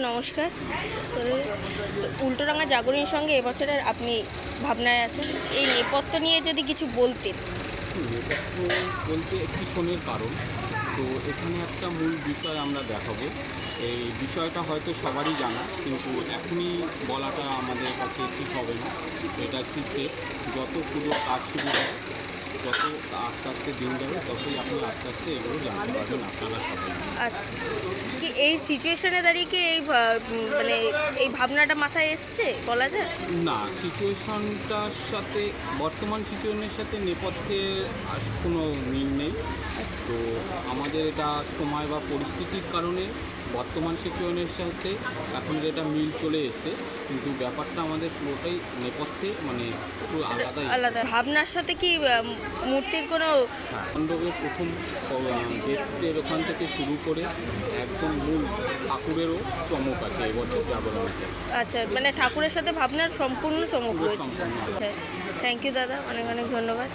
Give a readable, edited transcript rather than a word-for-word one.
নমস্কার। উল্টোডাঙা জাগরণের সঙ্গে এবছরের আপনি ভাবনায় আছেন, এই নেপথ্য নিয়ে যদি কিছু বলতেন। নেপথ্য বলতে পিছনের কারণ, তো এখানে একটা মূল বিষয় আমরা দেখাবো। এই বিষয়টা হয়তো সবারই জানা, কিন্তু এখনই বলাটা আমাদের কাছে ঠিক হবে না। এটা ঠিক যত পুজোর কাজ শুরু হয়, যত আস্তে আস্তে দিন যাবে, ততই আপনি আস্তে আস্তে এগুলো জানতে পারবেন আপনারা সবাই। আচ্ছা, কি এই সিচুয়েশনে দাঁড়িয়ে কি মানে এই ভাবনাটা মাথায় এসছে বলা যায়? না, সিচুয়েশনটার সাথে, বর্তমান সিচুয়েশনের সাথে নেপথ্যের কোনো মিল নেই। তো আমাদের এটা সময় বা পরিস্থিতির কারণে বর্তমান সিচুয়েশনের সাথে এখন এটা মিল চলে এসেছে, কিন্তু ব্যাপারটা আমাদের পুরোটাই নেপথ্যে, মানে পুরো আলাদা ভাবনার সাথে কি মূর্তির কোনো মণ্ডপের প্রথম গেটের ওখান থেকে শুরু করে একদম মূল ঠাকুরেরও চমক আছে এবছর জাগরণে। আচ্ছা, মানে ঠাকুরের সাথে ভাবনার সম্পূর্ণ চমক রয়েছে। আচ্ছা, থ্যাংক ইউ দাদা, অনেক অনেক ধন্যবাদ।